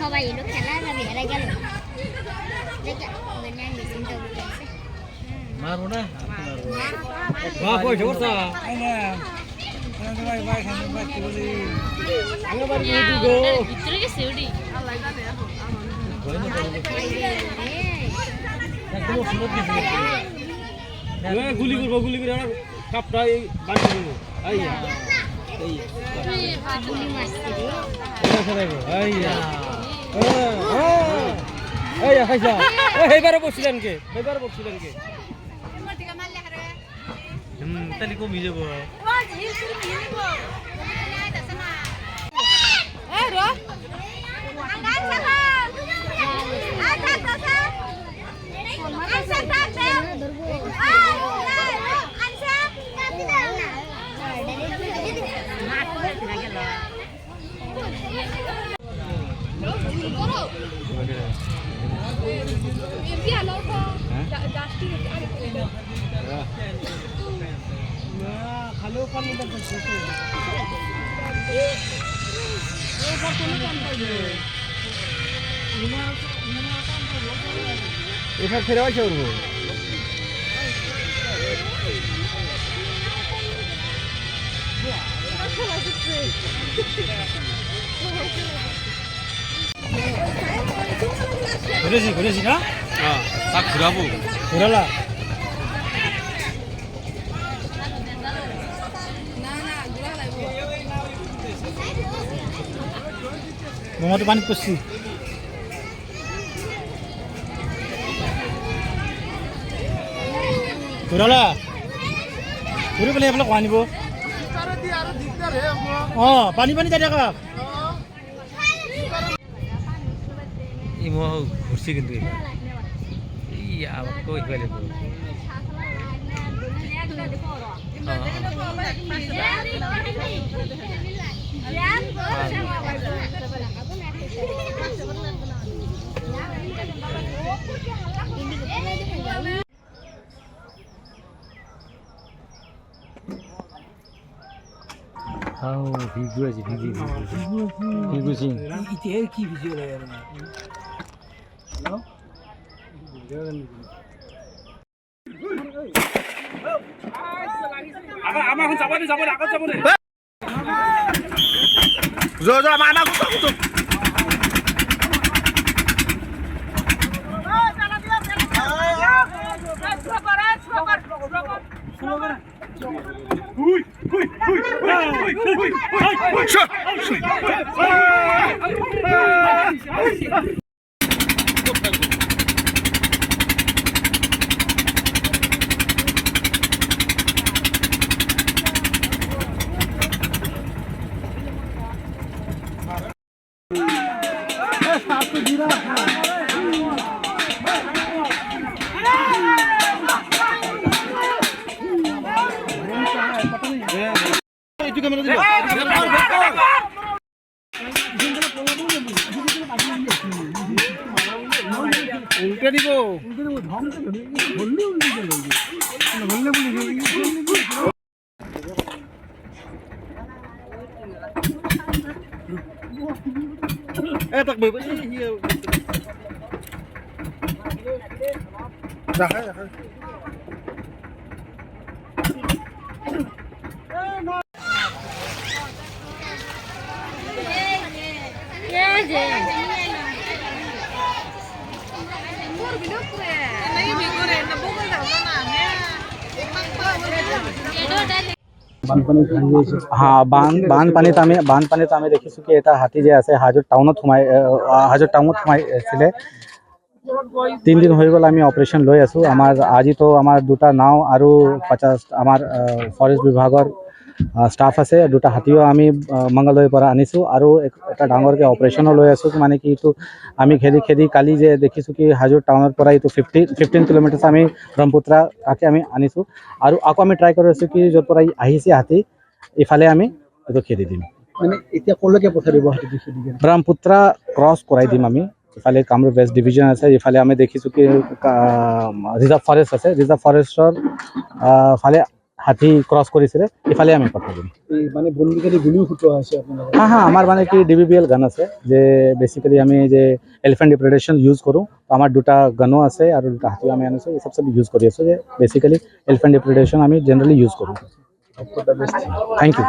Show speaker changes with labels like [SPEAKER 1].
[SPEAKER 1] সবাই এলো খেলা যাবে এরা গেল দেখে গন্যাং দিছিন তো
[SPEAKER 2] মারবো না বাহ কই ছোড়ছা আই না ভাই ভাই খানে বাত বলি আগে বাড়ি গো গো ভিতরে গেছে ওডি আল্লাহ জানে এখন একদম সুন্দর দিছে এ গুলি করব গুলি করে কাপটা এই বাড়ি দেব আইয়া এই
[SPEAKER 1] গুলি মারছে রে
[SPEAKER 2] এটা দেখো আইয়া এই খাইছা এইবারে বসছিলেন কে তাহলে কমি যাব খালেও পানি এখানে ফেরে আছে ওর ঘুরেছি না তাক ঘুরাবো ঘুরালা মোমোতে পানি পড়ছি ঘুরালা ঘুরে পেলে এইফালে কমাই নিব অঁ পানী যাই থাকা ই মই ঘুরছি কিন্তু এই আমাকে ইফালে ভিডিও আছে ভিডিও কি ভিডিও লাগে আমার এখন যাবো আগত যাবো উল্টে দিব
[SPEAKER 3] বানপানীত আমি দেখিছোঁ কি এটা হাতী যে আছে হাজোৰ টাউনত সোমাইছিলে 3 দিন হৈ গ'ল আমি অপাৰেশ্যন লৈ আছোঁ আজিতো আমাৰ দুটা নাও আৰু 50 আমাৰ ফৰেষ্ট বিভাগৰ ষ্টাফ আছে দুটা হাতীও আমি মংগলদৈৰ পৰা আনিছোঁ আৰু এটা ডাঙৰকৈ অপাৰেশ্যনো লৈ আছোঁ মানে কি এইটো আমি খেদি কালি যে দেখিছোঁ কি হাজোৰ টাউনৰ পৰা এইটো 15 কিলোমিটাৰ আমি ব্ৰহ্মপুত্ৰা তাকে আমি আনিছোঁ আৰু আকৌ আমি ট্ৰাই কৰি আছোঁ কি য'ৰ পৰা আহিছে হাতী ইফালে আমি এইটো খেদি দিম
[SPEAKER 2] মানে এতিয়া ক'লৈকে পঠাই দিব হাতীটো খেদি কিনে
[SPEAKER 3] ব্ৰহ্মপুত্ৰা ক্ৰছ কৰাই দিম আমি ইফালে কামৰূপ ৱেষ্ট ডিভিজন আছে ইফালে আমি দেখিছোঁ কি ৰিজাৰ্ভ ফৰেষ্ট আছে ৰিজাৰ্ভ ফৰেষ্টৰ ফালে হাতী ক্ৰছ কৰিছিলে ইফালে আমি পঠাই দিম
[SPEAKER 2] মানে বন্দুকেদি গুলিও ফুটোৱা হৈছে আপোনাৰ
[SPEAKER 3] আমাৰ মানে কি DBBL গান আছে যে বেচিকেলি আমি যে এলিফেণ্ট ডিপ্ৰেডেশ্যন ইউজ কৰোঁ আমাৰ দুটা গানো আছে আৰু দুটা হাতীও আমি আনিছোঁ এই চব ইউজ কৰি আছোঁ যে বেচিকেলি এলিফেণ্ট ডিপ্ৰেডেশ্যন আমি জেনেৰেলি ইউজ কৰোঁ থেংক ইউ